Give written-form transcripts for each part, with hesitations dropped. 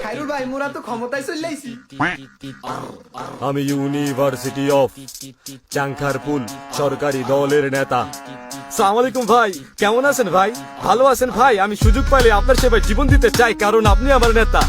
খাইরুল ভাই মোরা তো ক্ষমতায় চলে আইছি। আমি ইউনিভার্সিটি অফ চাংখারপুল সরকারি দলের নেতা। আসসালামু আলাইকুম ভাই, কেমন আছেন ভাই? ভালো আছেন ভাই? আমি সুযোগ পাইলে আপনার সেবায় জীবন দিতে চাই, কারণ আপনি আমার নেতা।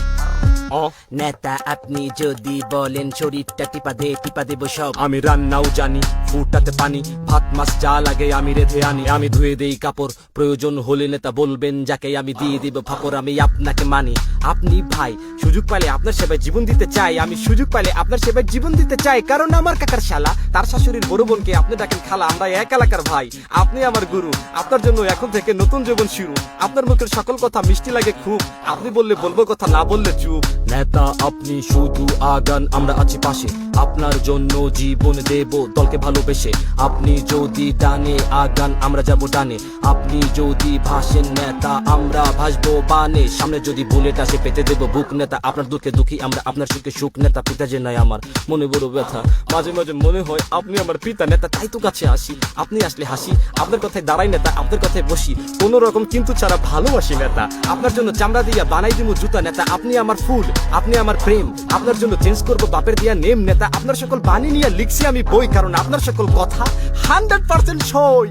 নেতা আপনি যদি বলেন শরীরটা টিপা দেব সব। আমি রান্নাও জানি, ফুটাতে পানি, ভাত মাছ যা লাগে আমি রেঁধে আনি। আমি ধুয়ে দেই কাপড়, প্রয়োজন হলে নেতা বলবেন যাকে, আমি দিয়ে দিব ফাপড়। আমি আপনাকে মানি, আপনি ভাই। সুযোগ পাইলে আপনার সেবায় জীবন দিতে চাই, আমি সুযোগ পাইলে আপনার সেবায় জীবন দিতে চাই, কারণ আমার কাকার শালা তার শাশুড়ির বড় বোনকে আপনি ডাকেন খালা। আমরা এক এলাকার ভাই, আপনি আমার গুরু। আপনার জন্য এখন থেকে নতুন জীবন শুরু। আপনার মুখের সকল কথা মিষ্টি লাগে খুব, আপনি বললে বলবো কথা, না বললে চুপ। নেতা আপনি শুধু আগান, আমরা আছি পাশে, আপনার জন্য জীবন দেব দলকে ভালোবেসে। আপনি যদি ডানে আগান, আমরা যাব ডানে। আপনি যদি ভাসেন নেতা, আমরা ভাসবো বানে। সামনে যদি বুলেট আসে পেতে দেব বুক নেতা। আপনার দুঃখে দুঃখী আমরা, আপনার সুখে সুখ নেতা। পিতা যে নাই আমার মনে বড় ব্যথা, মাঝে মাঝে মনে হয় আপনি আমার পিতা নেতা। তাই তো কাছে আসি, আপনি আসলে হাসি। আপনার কথায় দাঁড়াই নেতা, আপনার কথায় বসি, কোন রকম কিন্তু ছাড়া ভালোবাসি নেতা। আপনার জন্য চামড়া দিয়া বানাই দিব জুতা নেতা। আপনি আমার ফুল, আপনি আমার প্রেম, আপনার জন্য চেঞ্জ করবো বাপের দিয়া নেম নেতা। আপনার সকল বাণী নিয়ে লিখছি আমি বই, কারণ আপনার সকল কথা 100% সই।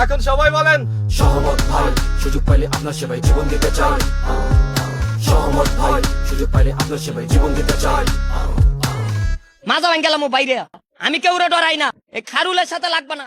এখন সবাই বলেন সহমত ভাই, সুযোগ পাইলে আপনার সেবায় জীবন দিতে চাই। সহমত ভাই, সুযোগ পাইলে আপনার সেবায় জীবন দিতে চাই। মাজা ভাঙ গেলাম বাইরে, আমি কেউ ডরাই না, এই খারুলের সাথে লাগবে না।